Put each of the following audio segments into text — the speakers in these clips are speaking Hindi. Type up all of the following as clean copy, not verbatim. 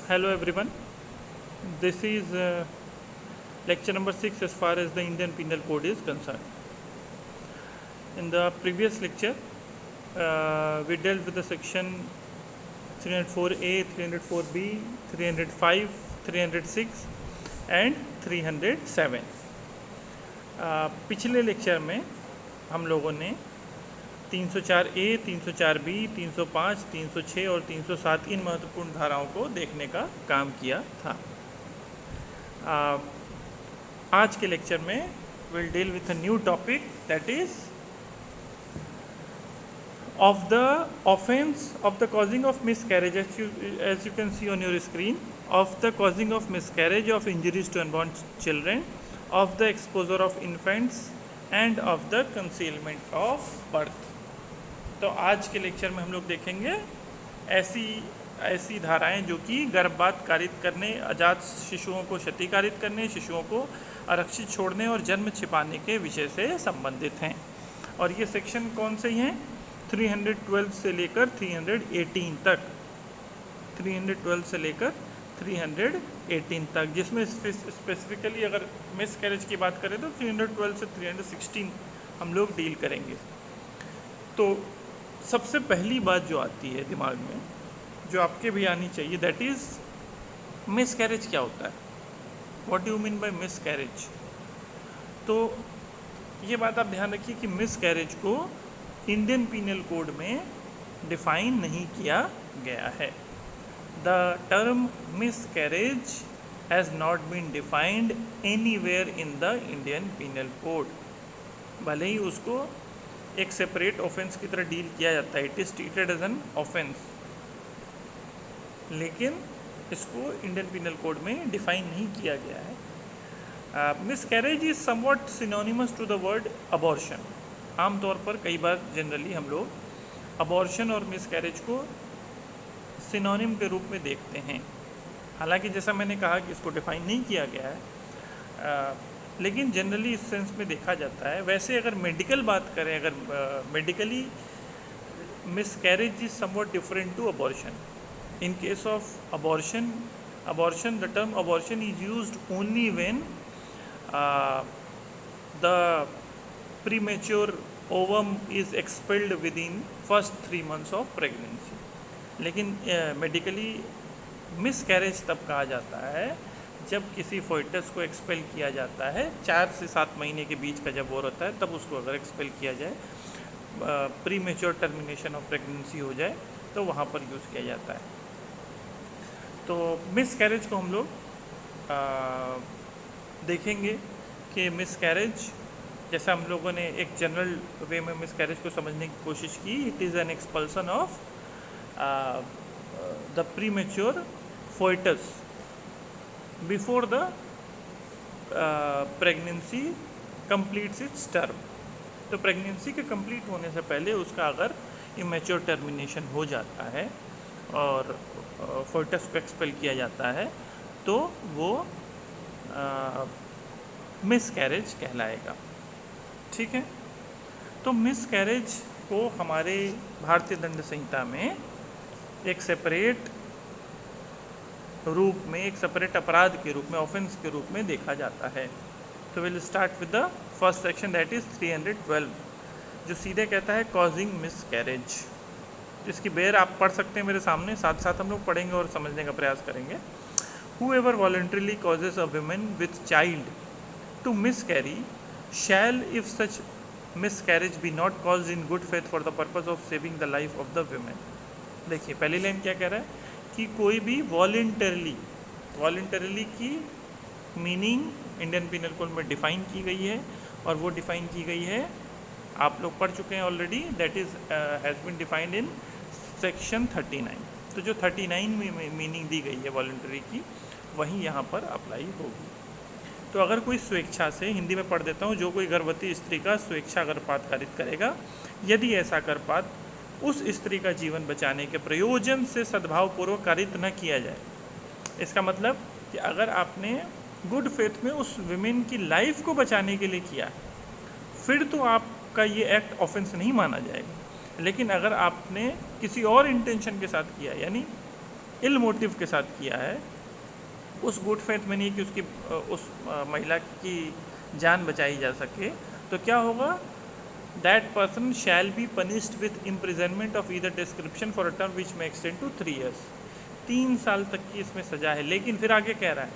Hello everyone. This is lecture number 6 as far as the Indian Penal Code is concerned. In the previous lecture, we dealt with the section 304A, 304B, 305, 306 and 307. पिछले लेक्चर में हम लोगों ने 304A, 304B, 305, 306 और 307 इन महत्वपूर्ण धाराओं को देखने का काम किया था। आज के लेक्चर में will deal with a new topic that is of the offense of the causing of miscarriage, as you can see on your screen, of the causing of miscarriage, of injuries to unborn children, of the exposure of infants and of the concealment of birth. तो आज के लेक्चर में हम लोग देखेंगे ऐसी धाराएं जो कि गर्भपात कारित करने, अजात शिशुओं को क्षतिकारित करने, शिशुओं को आरक्षित छोड़ने और जन्म छिपाने के विषय से संबंधित हैं। और ये सेक्शन कौन से हैं? 312 से लेकर 318 तक, 312 से लेकर 318 तक, जिसमें स्पेसिफिकली अगर मिसकैरेज की बात करें तो 312 से 316 हम लोग डील करेंगे। तो सबसे पहली बात जो आती है दिमाग में, जो आपके भी आनी चाहिए, दैट इज़ मिसकैरेज क्या होता है, what do you mean by miscarriage. तो ये बात आप ध्यान रखिए कि मिसकैरेज को इंडियन पीनल कोड में डिफाइन नहीं किया गया है। The term miscarriage has not been defined anywhere in the Indian Penal Code. भले ही उसको एक सेपरेट ऑफेंस की तरह डील किया जाता है, it is treated as an offence, लेकिन इसको इंडियन पीनल कोड में डिफाइन नहीं किया गया है। Miscarriage is somewhat synonymous to the word abortion. आमतौर पर कई बार जनरली हम लोग अबॉर्शन और मिसकैरेज को सिनोनिम के रूप में देखते हैं। हालांकि जैसा मैंने कहा कि इसको डिफाइन नहीं किया गया है, लेकिन जनरली इस सेंस में देखा जाता है। वैसे अगर मेडिकल बात करें, अगर medically miscarriage is somewhat different to abortion. In case of abortion, the term abortion is used only when the premature ovum is expelled within first 3 months of pregnancy। लेकिन मेडिकली मिसकैरेज तब कहा जाता है जब किसी फोइटस को एक्सपेल किया जाता है, 4 से 7 महीने के बीच का जब वो रहता है, तब उसको अगर एक्सपेल किया जाए, प्रीमेच्योर टर्मिनेशन ऑफ प्रेगनेंसी हो जाए, तो वहाँ पर यूज़ किया जाता है। तो मिसकैरेज को हम लोग देखेंगे कि मिसकैरेज, जैसा हम लोगों ने एक जनरल वे में मिसकैरेज को समझने की कोशिश की, it is an expulsion of the premature foetus before the pregnancy completes it's term. तो प्रेगनेंसी के कंप्लीट होने से पहले उसका अगर इमेच्योर टर्मिनेशन हो जाता है और फोइटस को एक्सपेल किया जाता है, तो वो मिसकैरेज कहलाएगा। ठीक है। तो मिसकैरेज को हमारे भारतीय दंड संहिता में एक सेपरेट रूप में, एक सेपरेट अपराध के रूप में, ऑफेंस के रूप में देखा जाता है। तो will start with the first section that is 312, जो सीधे कहता है कॉजिंग मिसकैरेज, जिसकी बेर आप पढ़ सकते हैं मेरे सामने, साथ साथ हम लोग पढ़ेंगे और समझने का प्रयास करेंगे। Whoever voluntarily causes a woman with child to miscarry shall, if such miscarriage be not caused in good faith for the purpose of saving the life of the women। देखिए पहली लाइन क्या कह रहा है कि कोई भी वॉलंटरली की मीनिंग इंडियन पीनल कोड में डिफाइन की गई है, और वो डिफाइन की गई है, आप लोग पढ़ चुके हैं already, that is has been defined in section 39। तो जो 39 में मीनिंग दी गई है वॉलंटरी की, वही यहाँ पर अप्लाई होगी। तो अगर कोई स्वेच्छा से, हिंदी में पढ़ देता हूँ, जो कोई गर्भवती स्त्री का स्वेच्छा गर्भपात कारित करेगा, यदि ऐसा गर्भपात उस स्त्री का जीवन बचाने के प्रयोजन से सद्भावपूर्वक कारित न किया जाए। इसका मतलब कि अगर आपने गुड फेथ में उस विमेन की लाइफ को बचाने के लिए किया, फिर तो आपका ये एक्ट ऑफेंस नहीं माना जाएगा। लेकिन अगर आपने किसी और इंटेंशन के साथ किया, यानी इल मोटिव के साथ किया है, उस गुड फेथ में नहीं कि उसकी उस महिला की जान बचाई जा सके, तो क्या होगा, that person shall be punished with imprisonment of either description for a term विच में एक्सटेंड टू 3 years। 3 साल तक की इसमें सजा है। लेकिन फिर आगे कह रहा है,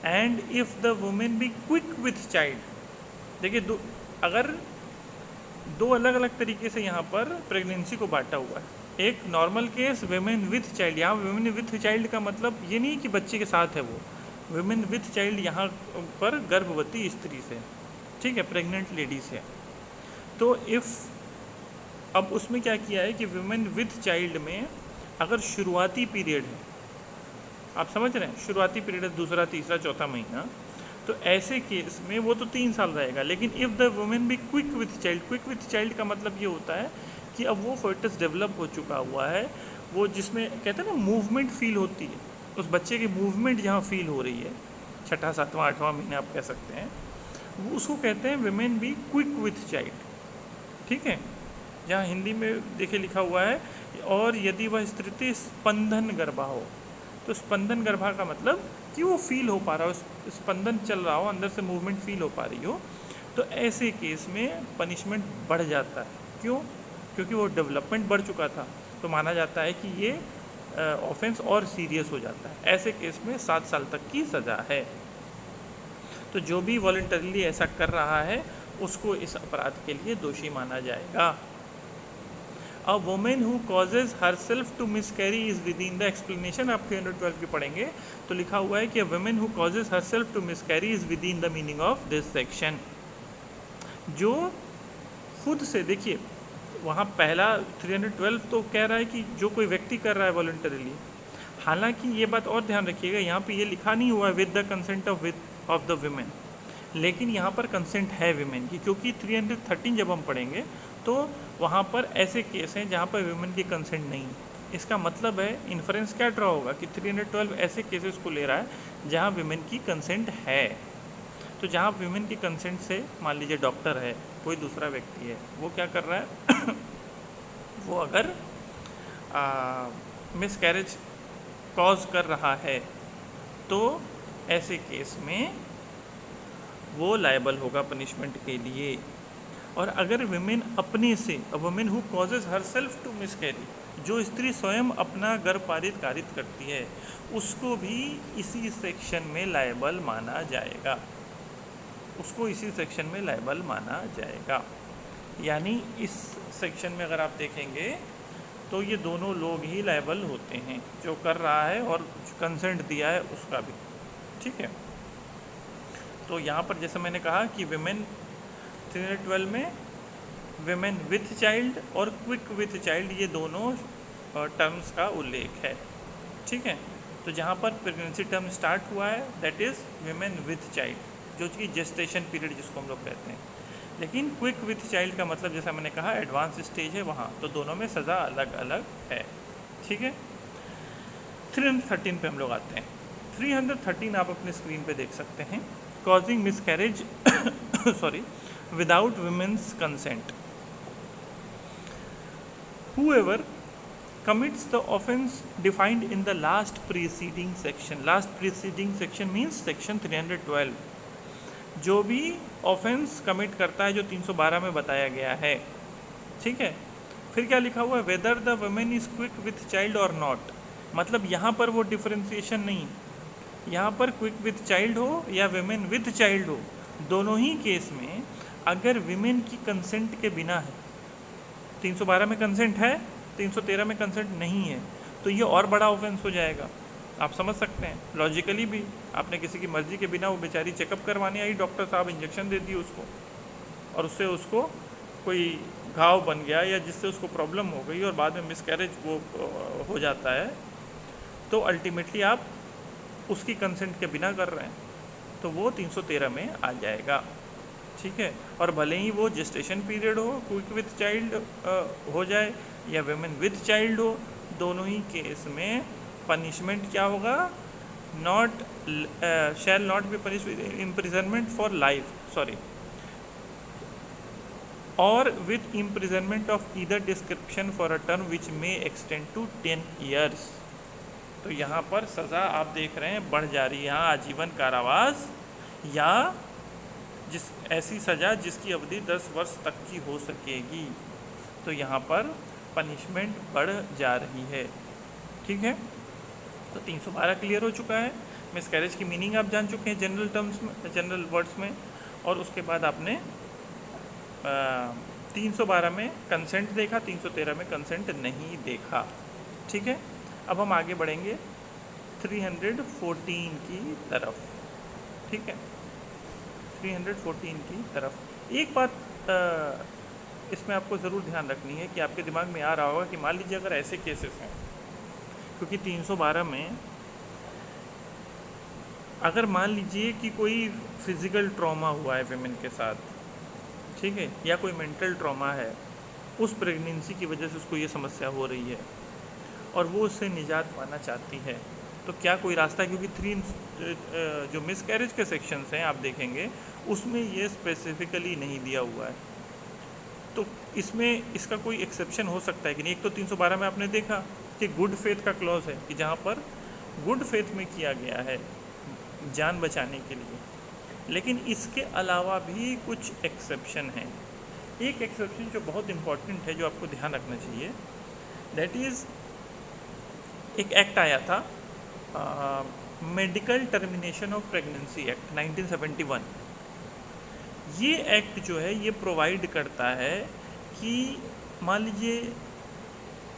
and if the women be quick with child. देखिए अगर दो अलग अलग तरीके से यहाँ पर प्रेगनेंसी को बांटा हुआ है। एक normal case, women with child. यहाँ वेमेन विथ चाइल्ड का मतलब ये नहीं कि बच्चे के साथ है वो, वेमेन विथ चाइल्ड यहाँ पर गर्भवती स्त्री से, ठीक है, प्रेग्नेंट लेडी से। तो अब उसमें क्या किया है कि वेमेन विथ चाइल्ड में अगर शुरुआती पीरियड है, आप समझ रहे हैं, शुरुआती पीरियड है दूसरा तीसरा चौथा महीना, तो ऐसे केस में वो तो 3 साल रहेगा। लेकिन if the women be quick with child, quick with child का मतलब ये होता है कि अब वो फर्टस डेवलप हो चुका हुआ है, वो जिसमें कहते हैं ना मूवमेंट फील होती है, उस बच्चे की मूवमेंट जहाँ फील हो रही है, छठा सातवां आठवां महीना आप कह सकते हैं, वो उसको कहते हैं women be quick with child, ठीक है। जहाँ हिंदी में देखिए लिखा हुआ है, और यदि वह स्थिति स्पंदन गर्भा हो, तो स्पंदन गर्भा का मतलब कि वो फील हो पा रहा हो, स्पंदन चल रहा हो, अंदर से मूवमेंट फील हो पा रही हो, तो ऐसे केस में पनिशमेंट बढ़ जाता है। क्यों? क्योंकि वो डेवलपमेंट बढ़ चुका था, तो माना जाता है कि ये ऑफेंस और सीरियस हो जाता है। ऐसे केस में 7 साल तक की सज़ा है। तो जो भी वॉलंटरीली ऐसा कर रहा है उसको इस अपराध के लिए दोषी माना जाएगा। A woman who causes herself to miscarry is within the explanation, आप 312 की पढ़ेंगे तो लिखा हुआ है कि a woman who causes herself to miscarry is within the meaning of this section. जो खुद से, देखिए वहाँ पहला 312 तो कह रहा है कि जो कोई व्यक्ति कर रहा है वॉलंटरीली, हालांकि ये बात और ध्यान रखिएगा, यहाँ पे ये लिखा नहीं हुआ है with the consent of the women, लेकिन यहाँ पर कंसेंट है विमेन की, क्योंकि 313 जब हम पढ़ेंगे तो वहाँ पर ऐसे केस हैं जहाँ पर विमेन की कंसेंट नहीं है। इसका मतलब है, इन्फ्रेंस क्या ड्रॉ होगा कि 312 ऐसे केसेस को ले रहा है जहाँ विमेन की कंसेंट है। तो जहाँ विमेन की कंसेंट से, मान लीजिए डॉक्टर है, कोई दूसरा व्यक्ति है, वो क्या कर रहा है वो अगर मिसकैरेज कॉज कर रहा है तो ऐसे केस में वो लायबल होगा पनिशमेंट के लिए। और अगर विमेन अपने से, woman who causes herself to miscarry, जो स्त्री स्वयं अपना गर्भ कारित करती है, उसको भी इसी सेक्शन में लायबल माना जाएगा, उसको इसी सेक्शन में लायबल माना जाएगा। यानी इस सेक्शन में अगर आप देखेंगे तो ये दोनों लोग ही लायबल होते हैं, जो कर रहा है और कंसेंट दिया है उसका भी, ठीक है। तो यहाँ पर जैसे मैंने कहा कि विमेन 312 में विमेन विथ चाइल्ड और क्विक विथ चाइल्ड, ये दोनों टर्म्स का उल्लेख है, ठीक है। तो जहाँ पर प्रेगनेंसी टर्म स्टार्ट हुआ है that is women with child, जो कि जेस्टेशन पीरियड जिसको हम लोग कहते हैं। लेकिन क्विक विथ चाइल्ड का मतलब जैसा मैंने कहा एडवांस स्टेज है वहाँ, तो दोनों में सज़ा अलग अलग है, ठीक है। 313 पे हम लोग आते हैं। 313 आप अपने स्क्रीन पे देख सकते हैं। Causing miscarriage sorry without women's consent. Whoever commits the offence defined in the last preceding section. Last preceding section means section 312. जो भी ऑफेंस कमिट करता है जो 312 में बताया गया है, ठीक है। फिर क्या लिखा हुआ है, whether the woman is quick with child और नॉट, मतलब यहाँ पर वो डिफ्रेंसिएशन नहीं, यहाँ पर क्विक विथ चाइल्ड हो या वुमेन विथ चाइल्ड हो, दोनों ही केस में अगर विमेन की कंसेंट के बिना है, 312 में कंसेंट है, 313 में कंसेंट नहीं है, तो ये और बड़ा ऑफेंस हो जाएगा। आप समझ सकते हैं लॉजिकली भी, आपने किसी की मर्जी के बिना, वो बेचारी चेकअप करवाने आई, डॉक्टर साहब इंजेक्शन दे दिए उसको, और उससे उसको कोई घाव बन गया या जिससे उसको प्रॉब्लम हो गई और बाद में मिसकैरेज वो हो जाता है, तो अल्टीमेटली आप उसकी कंसेंट के बिना कर रहे हैं, तो वो 313 में आ जाएगा, ठीक है। और भले ही वो जेस्टेशन पीरियड हो, क्विक विथ चाइल्ड हो जाए या वुमेन विथ चाइल्ड हो, दोनों ही केस में पनिशमेंट क्या होगा, not shall not be punish imprisonment for life, sorry, और with imprisonment of either description for a term which may extend to 10 years। तो यहाँ पर सज़ा आप देख रहे हैं बढ़ जा रही है, यहाँ आजीवन कारावास या जिस ऐसी सज़ा जिसकी अवधि 10 वर्ष तक की हो सकेगी। तो यहाँ पर पनिशमेंट बढ़ जा रही है। ठीक है, तो 312 क्लियर हो चुका है। मिसकैरेज की मीनिंग आप जान चुके हैं जनरल टर्म्स में, जनरल वर्ड्स में। और उसके बाद आपने 312 में कंसेंट देखा, 313 में कंसेंट नहीं देखा। ठीक है, अब हम आगे बढ़ेंगे 314 की तरफ। ठीक है, 314 की तरफ एक बात इसमें आपको ज़रूर ध्यान रखनी है कि आपके दिमाग में आ रहा होगा कि मान लीजिए अगर ऐसे केसेस हैं, क्योंकि 312 में अगर मान लीजिए कि कोई फिज़िकल ट्रॉमा हुआ है विमेन के साथ, ठीक है, या कोई मेंटल ट्रॉमा है, उस प्रेगनेंसी की वजह से उसको ये समस्या हो रही है और वो उससे निजात पाना चाहती है, तो क्या कोई रास्ता है? क्योंकि जो मिसकैरेज के सेक्शंस हैं आप देखेंगे उसमें ये स्पेसिफिकली नहीं दिया हुआ है, तो इसमें इसका कोई एक्सेप्शन हो सकता है कि नहीं? एक तो 312 में आपने देखा कि गुड फेथ का क्लॉज है कि जहाँ पर गुड फेथ में किया गया है जान बचाने के लिए, लेकिन इसके अलावा भी कुछ एक्सेप्शन हैं। एक एक्सेप्शन जो बहुत इम्पॉर्टेंट है जो आपको ध्यान रखना चाहिए, दैट इज़ एक एक्ट आया था medical termination of pregnancy act 1971। ये एक्ट जो है ये प्रोवाइड करता है कि मान लीजिए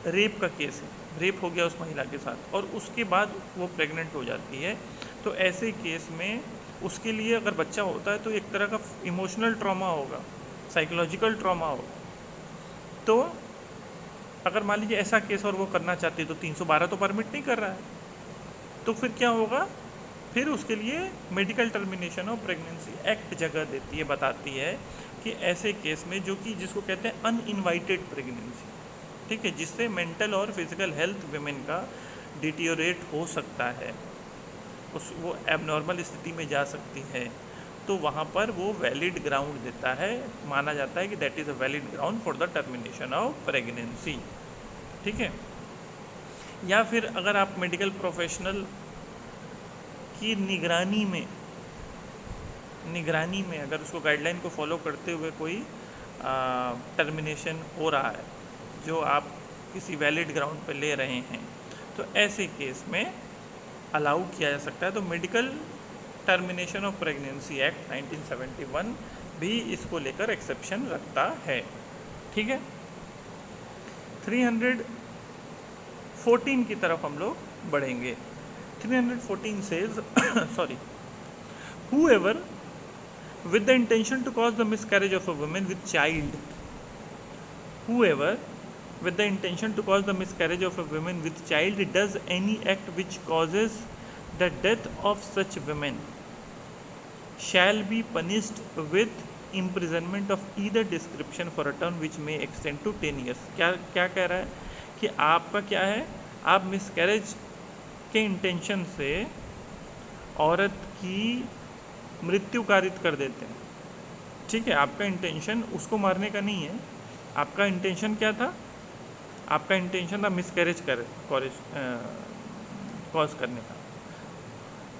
रेप का केस है, रेप हो गया उस महिला के साथ और उसके बाद वो प्रेग्नेंट हो जाती है, तो ऐसे केस में उसके लिए अगर बच्चा होता है तो एक तरह का इमोशनल ट्रॉमा होगा, साइकोलॉजिकल ट्रॉमा होगा। तो अगर मान लीजिए ऐसा केस और वो करना चाहती है तो 312 तो परमिट नहीं कर रहा है, तो फिर क्या होगा? फिर उसके लिए medical termination of pregnancy act जगह देती है, बताती है कि ऐसे केस में जो कि जिसको कहते हैं अनइनवाइटेड प्रेगनेंसी, ठीक है, जिससे मेंटल और फिजिकल हेल्थ विमेन का डिटीरियोरेट हो सकता है, वो एबनॉर्मल स्थिति में जा सकती है, तो वहाँ पर वो वैलिड ग्राउंड देता है, माना जाता है कि that is a valid ground for the termination of pregnancy. ठीक है, या फिर अगर आप मेडिकल प्रोफेशनल की निगरानी में अगर उसको गाइडलाइन को फॉलो करते हुए कोई टर्मिनेशन हो रहा है जो आप किसी वैलिड ग्राउंड पर ले रहे हैं, तो ऐसे केस में अलाउ किया जा सकता है। तो medical termination of pregnancy act 1971 भी इसको लेकर एक्सेप्शन रखता है। ठीक है, 314 की तरफ हम लोग बढ़ेंगे। 314 says sorry, whoever with the intention to cause the miscarriage of a woman with child, whoever with the intention to cause the miscarriage of a woman with child does any act which causes the death of such women shall be punished with imprisonment of either description for a term which may extend to 10 years। क्या कह रहा है कि आपका क्या है, आप मिसकैरेज के इंटेंशन से औरत की मृत्यु कारित कर देते हैं। ठीक है, आपका इंटेंशन उसको मारने का नहीं है, आपका इंटेंशन क्या था? आपका इंटेंशन था मिसकैरेज कॉज करने का।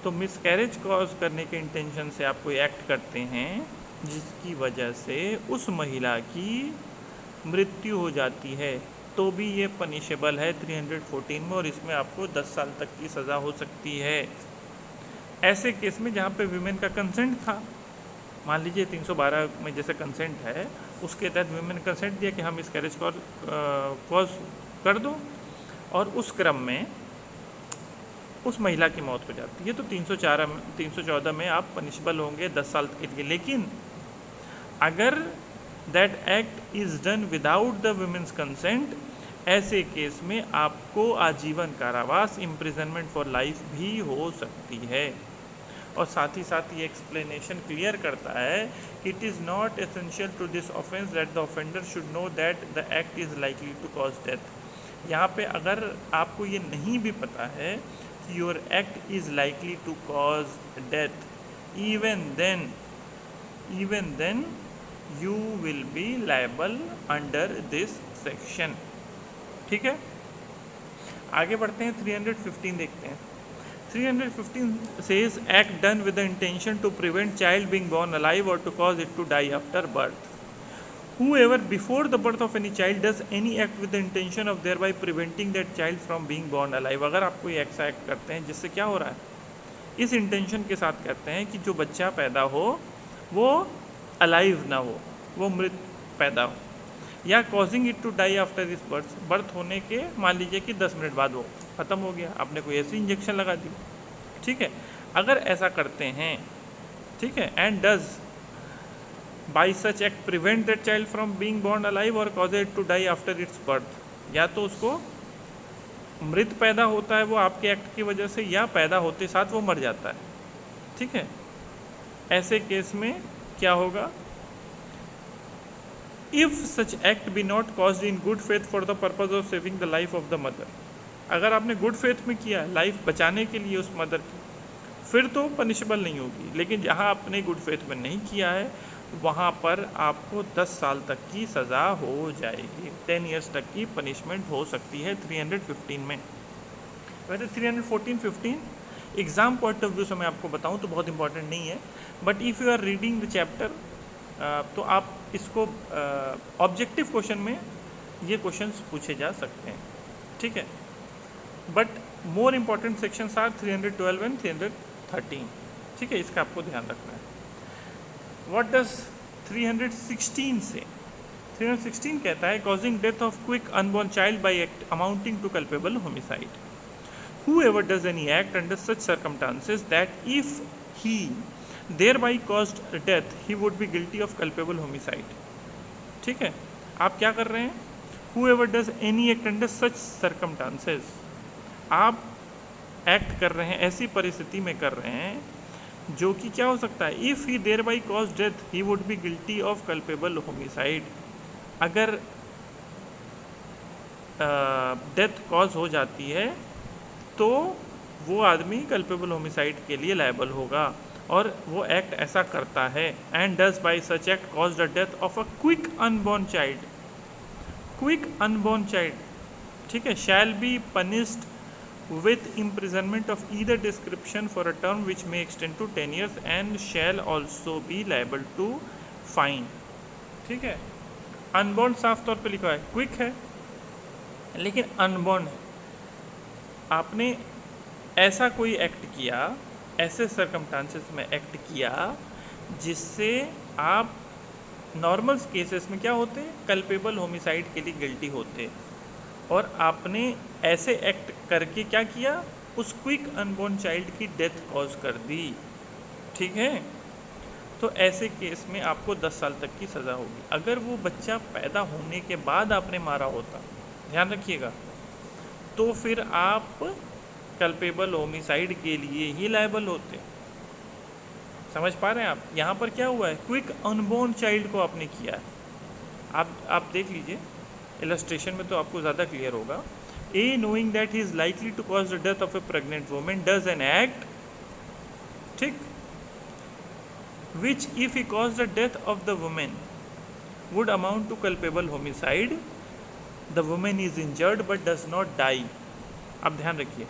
तो मिसकैरेज कॉज करने के इंटेंशन से आप कोई एक्ट करते हैं जिसकी वजह से उस महिला की मृत्यु हो जाती है, तो भी ये पनिशेबल है 314 में, और इसमें आपको 10 साल तक की सज़ा हो सकती है। ऐसे केस में जहाँ पे विमेन का कंसेंट था, मान लीजिए 312 में जैसे कंसेंट है, उसके तहत विमेन ने कंसेंट दिया कि हम मिसकैरेज कॉज कर दो, और उस क्रम में उस महिला की मौत हो जाती है, तो 314 में आप पनिशेबल होंगे 10 साल के लिए। लेकिन अगर that act is done without the women's consent, ऐसे केस में आपको आजीवन कारावास, इम्प्रिजनमेंट फॉर लाइफ भी हो सकती है। और साथ ही साथ ये एक्सप्लेनेशन क्लियर करता है कि it is not essential to this offence that the offender should know that the act is likely to cause death. यहाँ पे अगर आपको ये नहीं भी पता है कि your act is likely to cause death, even then you will be liable under this section। ठीक है, आगे बढ़ते हैं, 315 देखते हैं। 315 says act done with the intention to prevent child being born alive or to cause it to die after birth. Whoever before the birth of any child does any act with the intention of thereby preventing that child from being born alive. अगर आप कोई ऐसा एक्ट करते हैं जिससे क्या हो रहा है, इस इंटेंशन के साथ करते हैं कि जो बच्चा पैदा हो वो अलाइव ना हो, वो मृत पैदा हो, या causing it to die after इस बर्थ होने के मान लीजिए कि 10 मिनट बाद वो ख़त्म हो गया, आपने कोई ऐसी इंजेक्शन लगा दी, ठीक है। अगर ऐसा करते हैं, ठीक है, and does by such act prevent that child from being born alive और cause it to die after its birth, या तो उसको मृत पैदा होता है वो आपके एक्ट की वजह से, या पैदा होते साथ वो मर जाता है, ठीक है। ऐसे केस में क्या होगा, if such act be not caused in good faith for the purpose of saving the life of the mother, अगर आपने गुड फेथ में किया है लाइफ बचाने के लिए उस मदर की, फिर तो पनिशेबल नहीं होगी। लेकिन जहाँ आपने गुड फेथ में नहीं किया है वहाँ पर आपको 10 साल तक की सज़ा हो जाएगी, 10 ईयर्स तक की पनिशमेंट हो सकती है 315 में। वैसे 314-15 एग्ज़ाम पॉइंट ऑफ व्यू से मैं आपको बताऊँ तो बहुत इंपॉर्टेंट नहीं है, but if you are reading the chapter तो आप इसको ऑब्जेक्टिव क्वेश्चन में ये क्वेश्चंस पूछे जा सकते हैं, ठीक है। But more important sections are 312 and 313, ठीक है, इसका आपको ध्यान रखना है। व्हाट डज 316 से, 316 कहता है causing death of quick unborn child by act amounting to culpable homicide, whoever does any act under such circumstances that if he thereby caused death he would be guilty of culpable homicide, ठीक है। आप क्या कर रहे हैं, whoever does any act under such circumstances, आप एक्ट कर रहे हैं ऐसी परिस्थिति में कर रहे हैं जो कि क्या हो सकता है, if he thereby caused death he would be guilty of culpable homicide, अगर डेथ कॉज हो जाती है तो वो आदमी कल्पेबल होमिसाइड के लिए लायबल होगा, और वो एक्ट ऐसा करता है। And does by such act cause the death of a quick unborn child, quick unborn child, ठीक है, shall be punished with imprisonment of either description for a term which may extend to 10 years and shall also be liable to fine, ठीक है। अनबॉर्न साफ तौर पे लिखा है, क्विक है लेकिन अनबॉर्न है, आपने ऐसा कोई एक्ट किया, ऐसे सर्कमस्टांसेस में एक्ट किया जिससे आप नॉर्मल केसेस में क्या होते, कल्पेबल होमिसाइड के लिए गिल्टी होते, और आपने ऐसे एक्ट करके क्या किया, उस क्विक अनबॉर्न चाइल्ड की डेथ कॉज कर दी, ठीक है। तो ऐसे केस में आपको 10 साल तक की सज़ा होगी। अगर वो बच्चा पैदा होने के बाद आपने मारा होता, ध्यान रखिएगा, तो फिर आप कल्पेबल होमिसाइड के लिए ही लायबल होते। समझ पा रहे हैं आप, यहाँ पर क्या हुआ है, क्विक अनबॉर्न चाइल्ड को आपने किया है। आप देख लीजिए इलस्ट्रेशन में तो आपको ज़्यादा क्लियर होगा। A knowing that he is likely to cause the death of a pregnant woman does an act, ठीक, which if he cause the death of the woman would amount to culpable homicide, the woman is injured but does not die. अब ध्यान रखिए,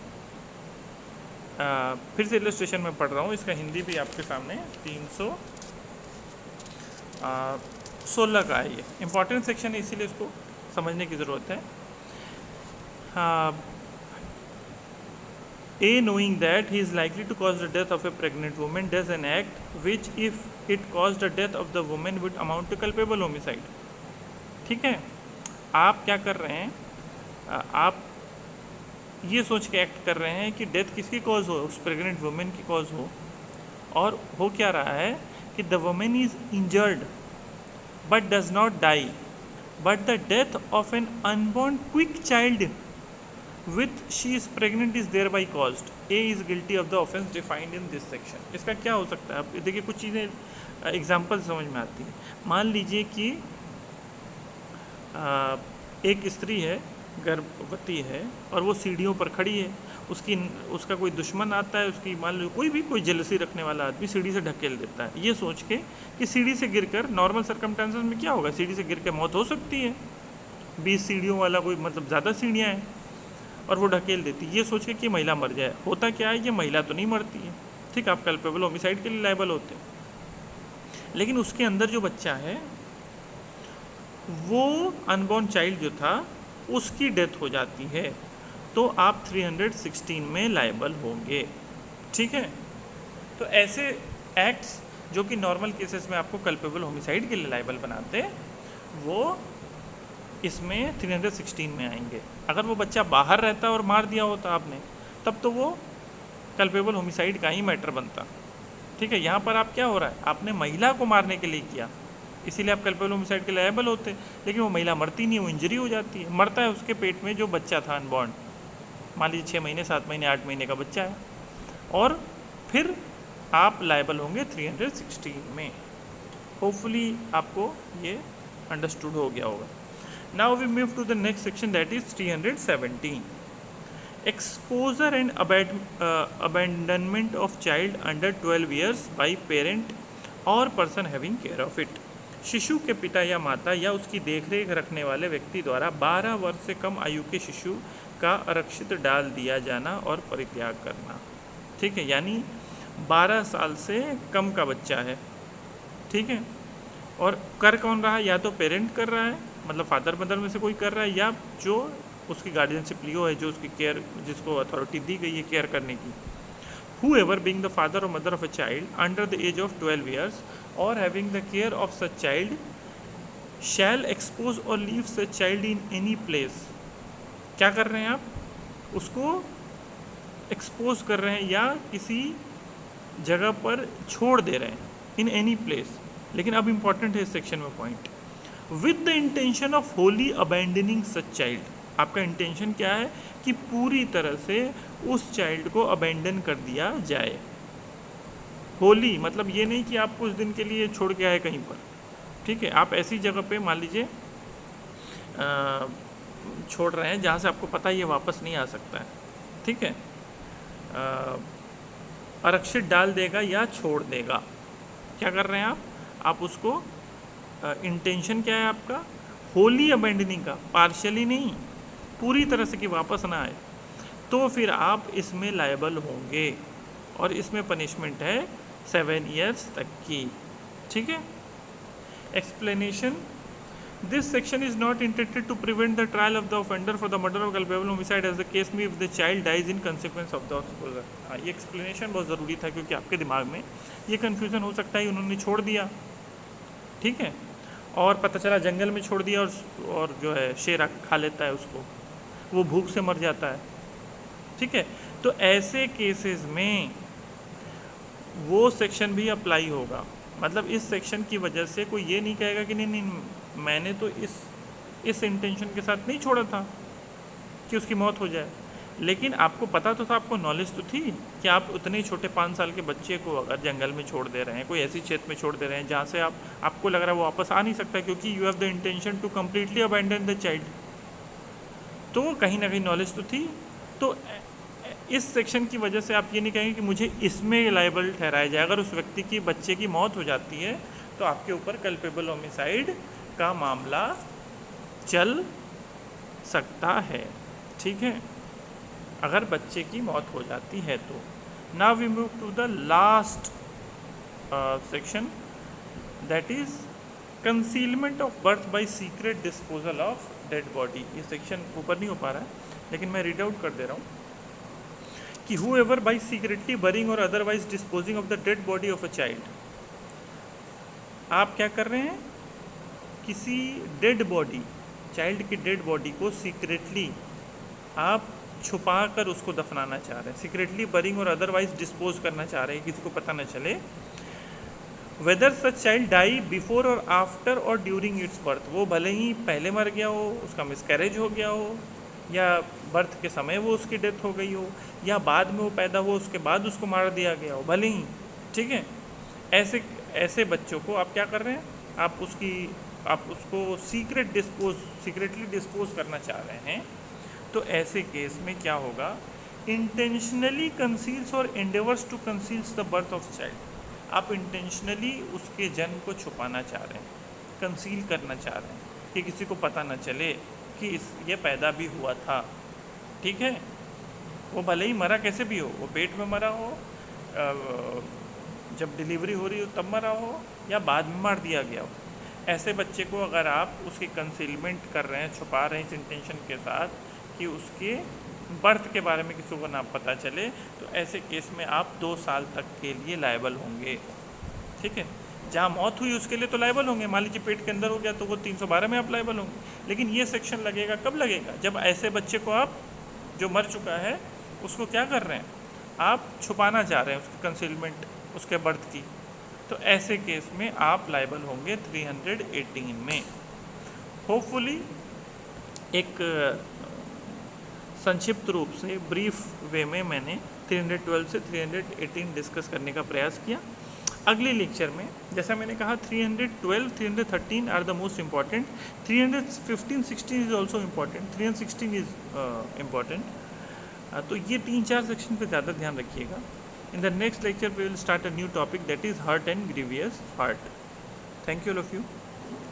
फिर से इलस्ट्रेशन में पढ़ रहा हूँ, इसका हिंदी भी आपके सामने 316 का है। ये इंपॉर्टेंट सेक्शन है इसीलिए इसको समझने की ज़रूरत है। A knowing that he is likely to cause the death of a pregnant woman does an act which if it caused the death of the woman would amount to culpable homicide, ठीक है। आप क्या कर रहे हैं, आप ये सोच के एक्ट कर रहे हैं कि डेथ किसकी कॉज हो, उस प्रेग्नेंट वुमेन की कॉज हो, और हो क्या रहा है कि the woman is injured but does not die, but the death of an unborn quick child with she is pregnant is thereby caused, A is guilty of the offence defined in this section. इसका क्या हो सकता है, आप देखिए कुछ चीज़ें एग्जाम्पल समझ में आती है। मान लीजिए कि एक स्त्री है, गर्भवती है, और वो सीढ़ियों पर खड़ी है, उसका कोई दुश्मन आता है, उसकी मान लो कोई जेलसी रखने वाला आदमी सीढ़ी से ढकेल देता है, ये सोच के कि सीढ़ी से गिरकर, नॉर्मल सर्कमस्टेंसेस में क्या होगा, सीढ़ी से गिर के मौत हो सकती है, 20 सीढ़ियों वाला कोई, मतलब ज़्यादा सीढ़ियाँ हैं, और वो ढकेल देती है ये सोच के कि महिला मर जाए। होता क्या है, ये महिला तो नहीं मरती है, ठीक, आप कल्पेबल होमिसाइड के लिए लायबल होते हैं, लेकिन उसके अंदर जो बच्चा है वो अनबॉर्न चाइल्ड जो था उसकी डेथ हो जाती है, तो आप 316 में लायबल होंगे, ठीक है। तो ऐसे एक्ट्स जो कि नॉर्मल केसेस में आपको कल्पेबल होमिसाइड के लिए लायबल बनाते वो इसमें 316 में आएंगे। अगर वो बच्चा बाहर रहता और मार दिया होता आपने, तब तो वो कल्पेबल होमिसाइड का ही मैटर बनता, ठीक है। यहाँ पर आप क्या हो रहा है, आपने महिला को मारने के लिए किया, इसीलिए आप कल्पेबल होमिसाइड के लायबल होते, लेकिन वो महिला मरती नहीं, वो इंजरी हो जाती है, मरता है उसके पेट में जो बच्चा था अनबॉर्न, मान लीजिए 6 महीने 7 महीने 8 महीने का बच्चा है, और फिर आप लायबल होंगे 316 में। होपफुली आपको ये अंडरस्टूड हो गया होगा। Now we move to the next section, that is 317, exposure and abandonment of child under 12 years by parent और person having care of it। शिशु के पिता या माता या उसकी देखरेख रखने वाले व्यक्ति द्वारा 12 वर्ष से कम आयु के शिशु का आरक्षित डाल दिया जाना और परित्याग करना, ठीक है। यानी 12 साल से कम का बच्चा है, ठीक है, और कर कौन रहा है, या तो पेरेंट कर रहा है, मतलब फादर मदर में से कोई कर रहा है, या जो उसकी गार्डियनशिप लियो है, जो उसकी केयर, जिसको अथॉरिटी दी गई है केयर करने की। Whoever being the father or mother of a child under the age of 12 years or having the care of such child shall expose or leave such child in any place। क्या कर रहे हैं आप, उसको एक्सपोज कर रहे हैं या किसी जगह पर छोड़ दे रहे हैं, इन एनी प्लेस। लेकिन अब इंपॉर्टेंट है इस सेक्शन में point, with the intention of Holi abandoning such child. आपका इंटेंशन क्या है कि पूरी तरह से उस चाइल्ड को अबैंडन कर दिया जाए। होली मतलब ये नहीं कि आप कुछ दिन के लिए छोड़ के आए कहीं पर, ठीक है, आप ऐसी जगह पे मान लीजिए छोड़ रहे हैं जहाँ से आपको पता है ये वापस नहीं आ सकता है, ठीक है, आरक्षित डाल देगा या छोड़ देगा। क्या कर रहे हैं आप उसको, इंटेंशन क्या है आपका, होली अबैंडनिंग का, पार्शियली नहीं, पूरी तरह से कि वापस ना आए, तो फिर आप इसमें लायबल होंगे और इसमें पनिशमेंट है 7 ईयर्स तक की, ठीक है। Explanation, this section is not intended to prevent the trial of the offender for the murder of culpable homicide as the case में if the child dies in consequence of the exposure. हाँ, ये एक्सप्लेनेशन बहुत ज़रूरी था क्योंकि आपके दिमाग में ये कन्फ्यूज़न हो सकता है, उन्होंने छोड़ दिया, ठीक है, और पता चला जंगल में छोड़ दिया और जो है शेर आके खा लेता है उसको, वो भूख से मर जाता है, ठीक है। तो ऐसे केसेस में वो सेक्शन भी अप्लाई होगा। मतलब इस सेक्शन की वजह से कोई ये नहीं कहेगा कि नहीं नहीं मैंने तो इस इंटेंशन के साथ नहीं छोड़ा था कि उसकी मौत हो जाए, लेकिन आपको पता तो था, आपको नॉलेज तो थी कि आप उतने छोटे 5 साल के बच्चे को अगर जंगल में छोड़ दे रहे हैं, कोई ऐसी क्षेत्र में छोड़ दे रहे हैं जहाँ से आपको लग रहा है वो वापस आ नहीं सकता, क्योंकि you have the intention to completely abandon the child, तो कहीं ना कहीं नॉलेज तो थी। तो इस सेक्शन की वजह से आप ये नहीं कहेंगे कि मुझे इसमें लायबल ठहराया जाए। अगर उस व्यक्ति की बच्चे की मौत हो जाती है तो आपके ऊपर कल्पेबल होमिसाइड का मामला चल सकता है, ठीक है, अगर बच्चे की मौत हो जाती है तो। Now we move to the last section, that is concealment of birth by secret disposal of dead body. ये सेक्शन ऊपर नहीं हो पा रहा है लेकिन मैं रीड आउट कर दे रहा हूँ कि whoever by secretly burying or otherwise disposing of the dead body of a child, आप क्या कर रहे हैं, किसी डेड बॉडी, चाइल्ड की डेड बॉडी को सीक्रेटली आप छुपा कर उसको दफनाना चाह रहे हैं, सीक्रेटली बरिंग और अदरवाइज डिस्पोज करना चाह रहे हैं, किसी को पता न चले। वेदर सच चाइल्ड डाई बिफोर और आफ्टर और ड्यूरिंग इट्स बर्थ, वो भले ही पहले मर गया हो, उसका मिसकैरेज हो गया हो, या बर्थ के समय वो उसकी डेथ हो गई हो, या बाद में वो पैदा हुआ उसके बाद उसको मार दिया गया हो, भले ही, ठीक है। ऐसे बच्चों को आप क्या कर रहे हैं, आप उसको सीक्रेटली डिस्पोज करना चाह रहे हैं। तो ऐसे केस में क्या होगा, इंटेंशनली कंसील्स और endeavours to conceals the birth of child, आप इंटेंशनली उसके जन्म को छुपाना चाह रहे हैं, कंसील करना चाह रहे हैं कि किसी को पता न चले कि ये पैदा भी हुआ था, ठीक है, वो भले ही मरा कैसे भी हो, वो पेट में मरा हो, जब डिलीवरी हो रही हो तब मरा हो, या बाद में मार दिया गया हो, ऐसे बच्चे को अगर आप उसकी कंसीलमेंट कर रहे हैं, छुपा रहे हैं इस इंटेंशन के साथ कि उसके बर्थ के बारे में किसी को ना पता चले, तो ऐसे केस में आप 2 साल तक के लिए लायबल होंगे। ठीक है, जहाँ मौत हुई उसके लिए तो लायबल होंगे, मान लीजिए पेट के अंदर हो गया तो वो 312 में आप लायबल होंगे, लेकिन ये सेक्शन लगेगा कब लगेगा, जब ऐसे बच्चे को आप जो मर चुका है उसको क्या कर रहे हैं, आप छुपाना चाह रहे हैं उसकी कंसीलमेंट उसके बर्थ की, तो ऐसे केस में आप लायबल होंगे 318 में। होपफुली एक संक्षिप्त रूप से ब्रीफ वे में मैंने 312 से 318 डिस्कस करने का प्रयास किया। अगले लेक्चर में जैसा मैंने कहा 312, 313 are the most important, 315, 16 is also important, 316 is important. तो ये 3-4 सेक्शन पे ज़्यादा ध्यान रखिएगा। In the next lecture we will start a new topic that is hurt and grievous hurt. Thank you all of you.